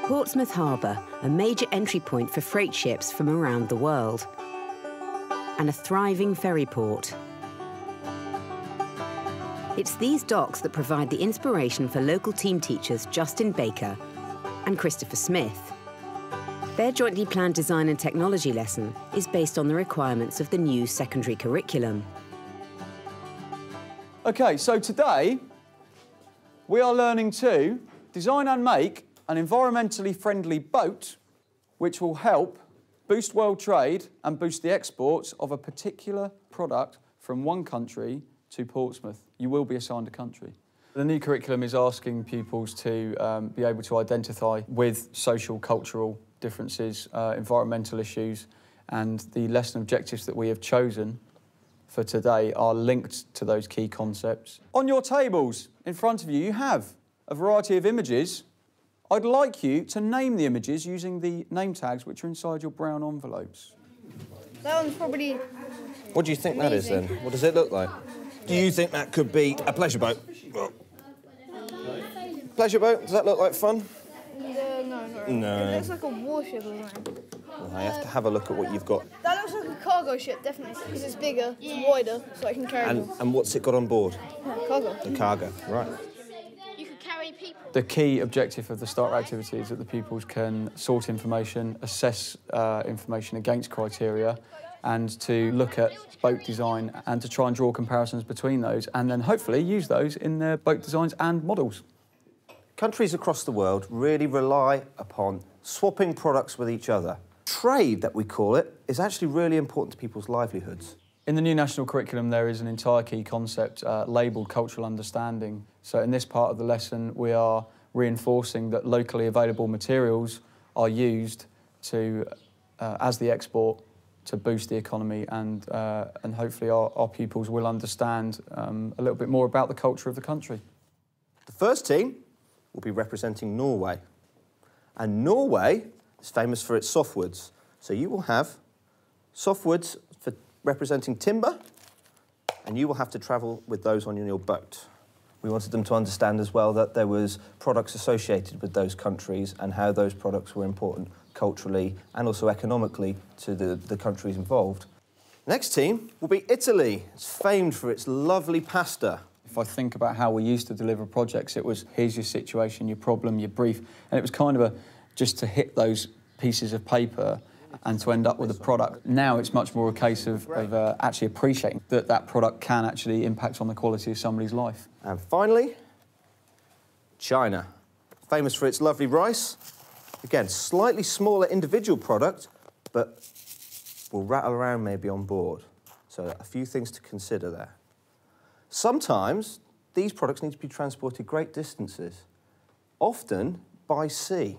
Portsmouth Harbour, a major entry point for freight ships from around the world, and a thriving ferry port. It's these docks that provide the inspiration for local team teachers Justin Baker and Christopher Smith. Their jointly planned design and technology lesson is based on the requirements of the new secondary curriculum. OK, so today we are learning to design and make an environmentally friendly boat which will help boost world trade and boost the exports of a particular product from one country to Portsmouth. You will be assigned a country. The new curriculum is asking pupils to be able to identify with social, cultural differences, environmental issues, and the lesson objectives that we have chosen for today are linked to those key concepts. On your tables in front of you, you have a variety of images. I'd like you to name the images using the name tags which are inside your brown envelopes. That one's probably... What do you think that is, then? What does it look like? Do you think that could be a pleasure boat? Well, pleasure boat? Does that look like fun? No, not really. No. It looks like a warship or something. Well, I have to have a look at what you've got. That looks like a cargo ship, definitely, because it's bigger, it's wider, so I can carry more. And what's it got on board? Cargo. The cargo, right. The key objective of the starter activity is that the pupils can sort information, assess information against criteria, and to look at boat design and to try and draw comparisons between those, and then hopefully use those in their boat designs and models. Countries across the world really rely upon swapping products with each other. Trade, that we call it, is actually really important to people's livelihoods. In the new national curriculum, there is an entire key concept labelled cultural understanding. So in this part of the lesson, we are reinforcing that locally available materials are used to, as the export, to boost the economy, and hopefully our pupils will understand a little bit more about the culture of the country. The first team will be representing Norway. And Norway is famous for its softwoods. So you will have softwoods for representing timber, and you will have to travel with those on your boat. We wanted them to understand as well that there was products associated with those countries and how those products were important culturally and also economically to the countries involved. Next team will be Italy. It's famed for its lovely pasta. If I think about how we used to deliver projects, it was, here's your situation, your problem, your brief, and it was kind of just to hit those pieces of paper and to end up with a product. Now it's much more a case of actually appreciating that that product can actually impact on the quality of somebody's life. And finally, China. Famous for its lovely rice. Again, slightly smaller individual product, but will rattle around maybe on board. So a few things to consider there. Sometimes these products need to be transported great distances, often by sea.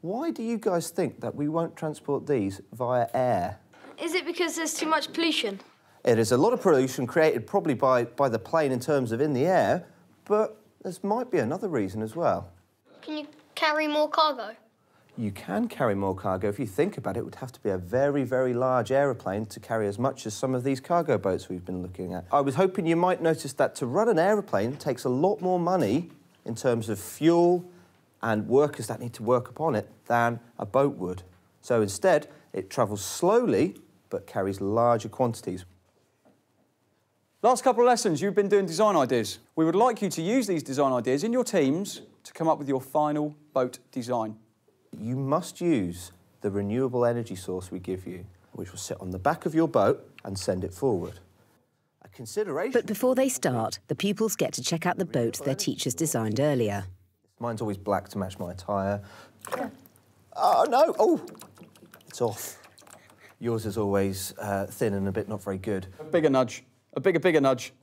Why do you guys think that we won't transport these via air? Is it because there's too much pollution? It is a lot of pollution created probably by the plane in terms of in the air, but there might be another reason as well. Can you carry more cargo? You can carry more cargo. If you think about it, it would have to be a very, very large aeroplane to carry as much as some of these cargo boats we've been looking at. I was hoping you might notice that to run an aeroplane takes a lot more money in terms of fuel and workers that need to work upon it than a boat would. So instead, it travels slowly but carries larger quantities. Last couple of lessons, you've been doing design ideas. We would like you to use these design ideas in your teams to come up with your final boat design. You must use the renewable energy source we give you, which will sit on the back of your boat and send it forward. A consideration... But before they start, the pupils get to check out the boat their teachers designed earlier. Mine's always black to match my attire. Oh, no! Oh! It's off. Yours is always thin and a bit not very good. A bigger nudge. A bigger nudge.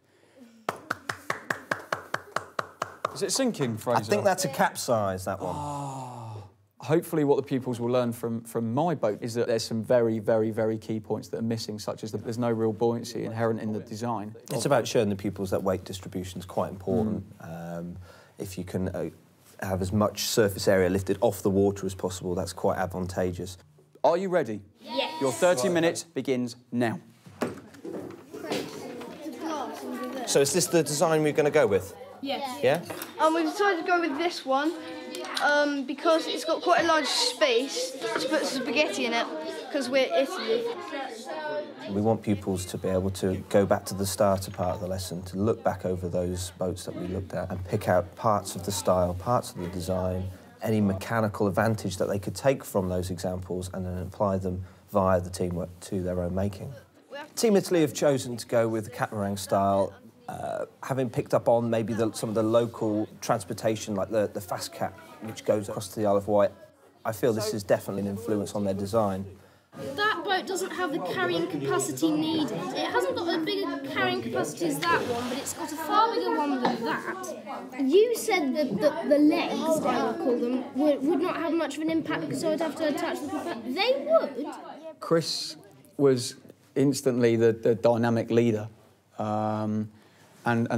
Is it sinking, Fraser? I think that's a capsize, that one. Oh. Hopefully what the pupils will learn from my boat is that there's some very, very, very key points that are missing, such as that there's no real buoyancy inherent in the design. It's about showing the pupils that weight distribution is quite important. If you can have as much surface area lifted off the water as possible, that's quite advantageous. Are you ready? Yes. Your 30 minutes begins now. So is this the design we're going to go with? Yes. Yeah? We've decided to go with this one. Because it's got quite a large space to put spaghetti in it, because we're Italy. We want pupils to be able to go back to the starter part of the lesson, to look back over those boats that we looked at and pick out parts of the style, parts of the design, any mechanical advantage that they could take from those examples and then apply them via the teamwork to their own making. Team Italy have chosen to go with the catamaran style, having picked up on maybe some of the local transportation, like the fast cat, which goes across to the Isle of Wight. I feel this is definitely an influence on their design. That boat doesn't have the carrying capacity needed. It hasn't got a bigger carrying capacity as that one, but it's got a far bigger one than that. You said that the legs, I would call them, would not have much of an impact because I would have to attach the propeller. They would. Chris was instantly the dynamic leader. And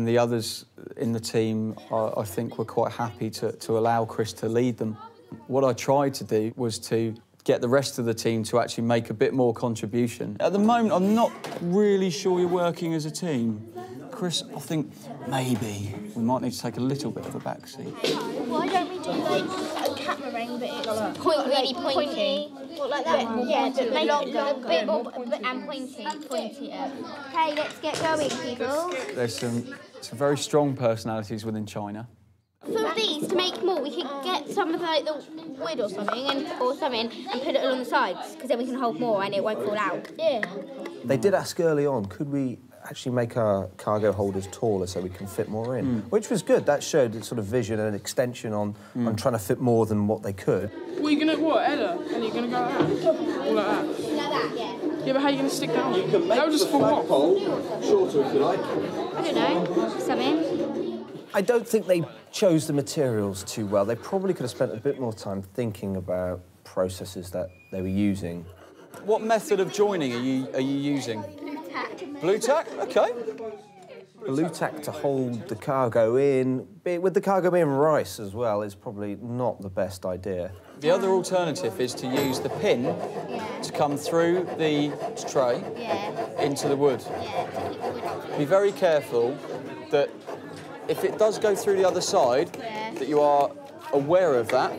the others in the team, I think, were quite happy to allow Chris to lead them. What I tried to do was to get the rest of the team to actually make a bit more contribution. At the moment, I'm not really sure you're working as a team. Chris, I think maybe we might need to take a little bit of a backseat. Why don't we do like a catamaran, but it's really pointy? What, like that? Yeah, but make it a bit more and pointy. Okay, let's get going, people. There's some very strong personalities within China. For these, to make more, we could get some of like the wood or something and put it along the sides, because then we can hold more and it won't fall out. Yeah. They did ask early on, could we actually make our cargo holders taller so we can fit more in? Which was good. That showed a sort of vision and extension on trying to fit more than what they could. Well, you're going to, what, Ella? And you're going to go like that? All like that? Like that, yeah. Yeah, but how are you going to stick down? You can make the flagpole shorter if you like. I don't know, something. I don't think they chose the materials too well. They probably could have spent a bit more time thinking about processes that they were using. What method of joining are you using? Blue tack. Blue tack? OK. Blue tack to hold the cargo in, with the cargo being rice as well, is probably not the best idea. The other alternative is to use the pin to come through the tray into the wood. Be very careful that if it does go through the other side, that you are aware of that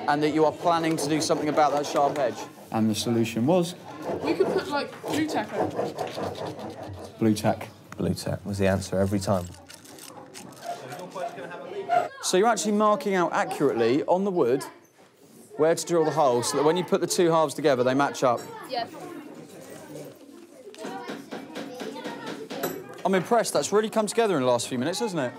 and that you are planning to do something about that sharp edge. And the solution was? We could put, like, blue tack over. Blue tack. Blue tack was the answer every time. So you're actually marking out accurately on the wood where to drill the hole so that when you put the two halves together, they match up. Yeah. I'm impressed. That's really come together in the last few minutes, hasn't it?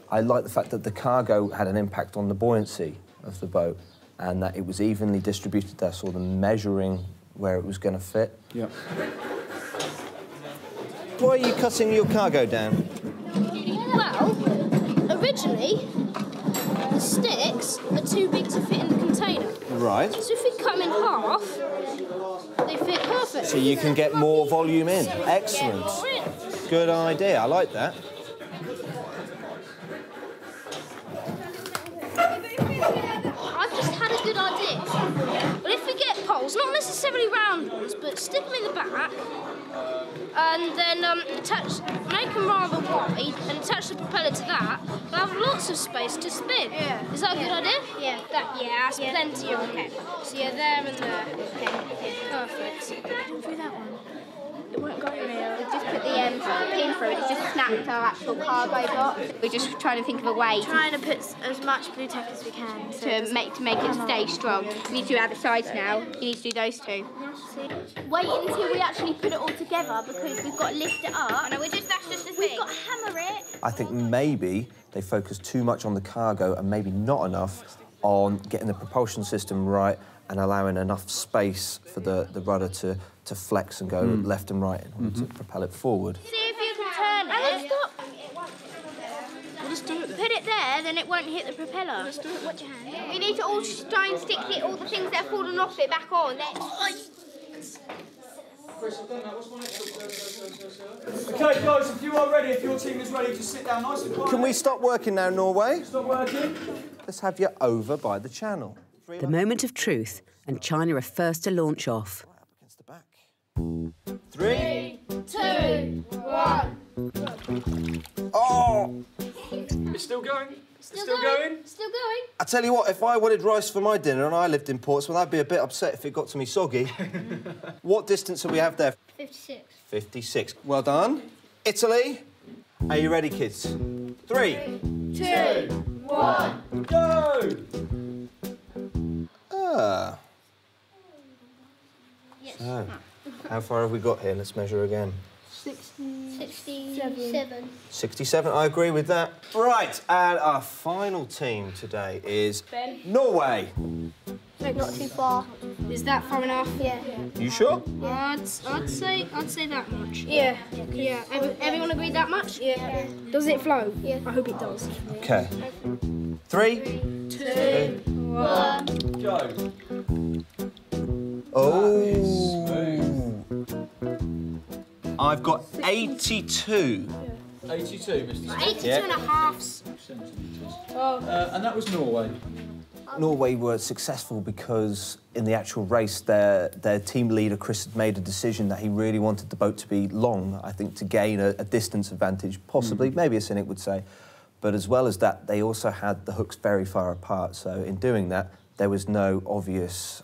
I like the fact that the cargo had an impact on the buoyancy of the boat and that it was evenly distributed. I saw them measuring where it was going to fit. Yeah. Why are you cutting your cargo down? Well, originally, the sticks are too big to fit in the container. Right. So if we cut them in half, they fit perfect. So you can get more volume in. Excellent. Good idea. I like that. I've just had a good idea. But if we get poles, not necessarily round ones, but stick them in the back, and then make them rather wide, and attach the propeller to that, we'll have lots of space to spin. Yeah. Is that a good idea? Yeah. That's plenty of room. So yeah, there and there. Okay. Perfect. Do that one. It won't go in there. We just put the pin through it. It's just snapped our actual cargo box. We're just trying to think of a way. Trying to put as much blue tack as we can to make it stay strong. You need to do other sides now. You need to do those two. Wait until we actually put it all together because we've got to lift it up. Oh, no, that's just the thing. We've got to hammer it. I think maybe they focused too much on the cargo and maybe not enough on getting the propulsion system right and allowing enough space for the rudder to flex and go left and right in order to propel it forward. See if you can turn it. Stop. We'll just do it then. Put it there, then it won't hit the propeller. Let's do it. Watch your hand. We need to all try and stick all the things that have fallen off it back on. OK, guys, if you are ready, if your team is ready, just sit down nice and quiet. Can we stop working now, Norway? Stop working. Let's have you over by the channel. The moment of truth, and China are first to launch off. Right up against the back. 3, 2, 1. Oh! It's still going? Still going? Still going? I tell you what, if I wanted rice for my dinner and I lived in Portsmouth, I'd be a bit upset if it got to me soggy. What distance do we have there? 56. 56. Well done. Italy, are you ready, kids? 3, 2, 1. Go! Ah. Yes. So, how far have we got here? Let's measure again. 67. 67, I agree with that. Right, and our final team today is Norway. Not too far. Is that far enough? Yeah. You sure? I'd say that much. Yeah. Yeah. Everyone agreed that much? Yeah. Does it flow? Yeah. I hope it does. Okay. 3, 2, 1. Go. Oh. I've got 82. 82, Mr. Smith. 82 Yeah. and a half. And that was Norway. Norway were successful because in the actual race, their team leader, Chris, had made a decision that he really wanted the boat to be long, I think, to gain a distance advantage, possibly, maybe a cynic would say. But as well as that, they also had the hooks very far apart. So in doing that, there was no obvious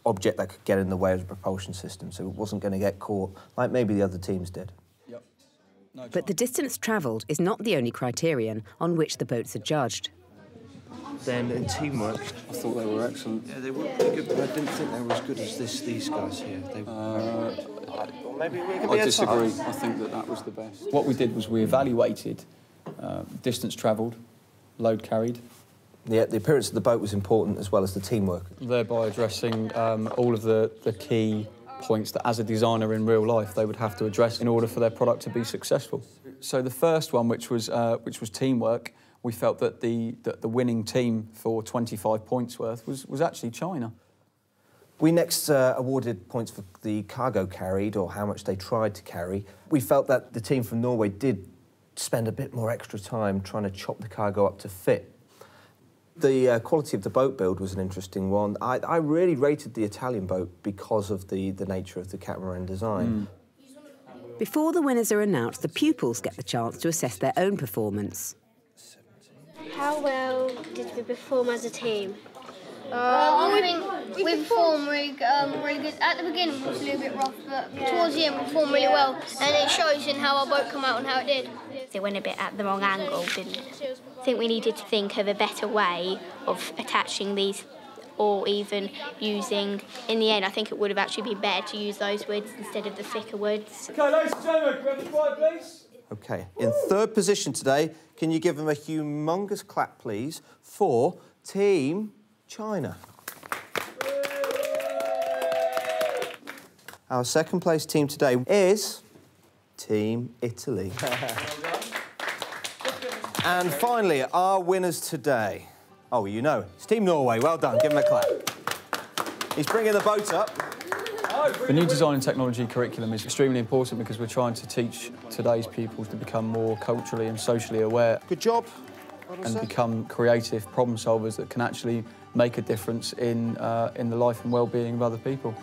object that could get in the way of the propulsion system, so it wasn't going to get caught like maybe the other teams did. Yep. No But the distance travelled is not the only criterion on which the boats are judged. Then in teamwork, I thought they were excellent. yeah, they were pretty good, but I didn't think they were as good as these guys here. They, Or maybe we can I disagree. I think that was the best. What we did was we evaluated distance travelled, load carried, Yeah, the appearance of the boat was important as well as the teamwork. thereby addressing all of the key points that as a designer in real life they would have to address in order for their product to be successful. So the first one, which was teamwork, we felt that the winning team for 25 points worth was actually China. We next awarded points for the cargo carried, or how much they tried to carry. We felt that the team from Norway did spend a bit more extra time trying to chop the cargo up to fit. The quality of the boat build was an interesting one. I really rated the Italian boat because of the nature of the catamaran design. Before the winners are announced, the pupils get the chance to assess their own performance. How well did we perform as a team? I think we performed really good. At the beginning, it was a little bit rough, but towards the end, we performed really well. And it shows in how our boat come out and how it did. They went a bit at the wrong angle, didn't it? I think we needed to think of a better way of attaching these, or even using, in the end, I think it would have actually been better to use those woods instead of the thicker woods. OK, ladies and gentlemen, grab the quiet, please. OK, in third position today, can you give them a humongous clap, please, for Team China? Our second place team today is Team Italy. And finally, our winners today. Oh, you know, it's Team Norway. Well done, give him a clap. He's bringing the boat up. The new design and technology curriculum is extremely important because we're trying to teach today's pupils to become more culturally and socially aware. Good job. And become creative problem solvers that can actually make a difference in the life and well-being of other people.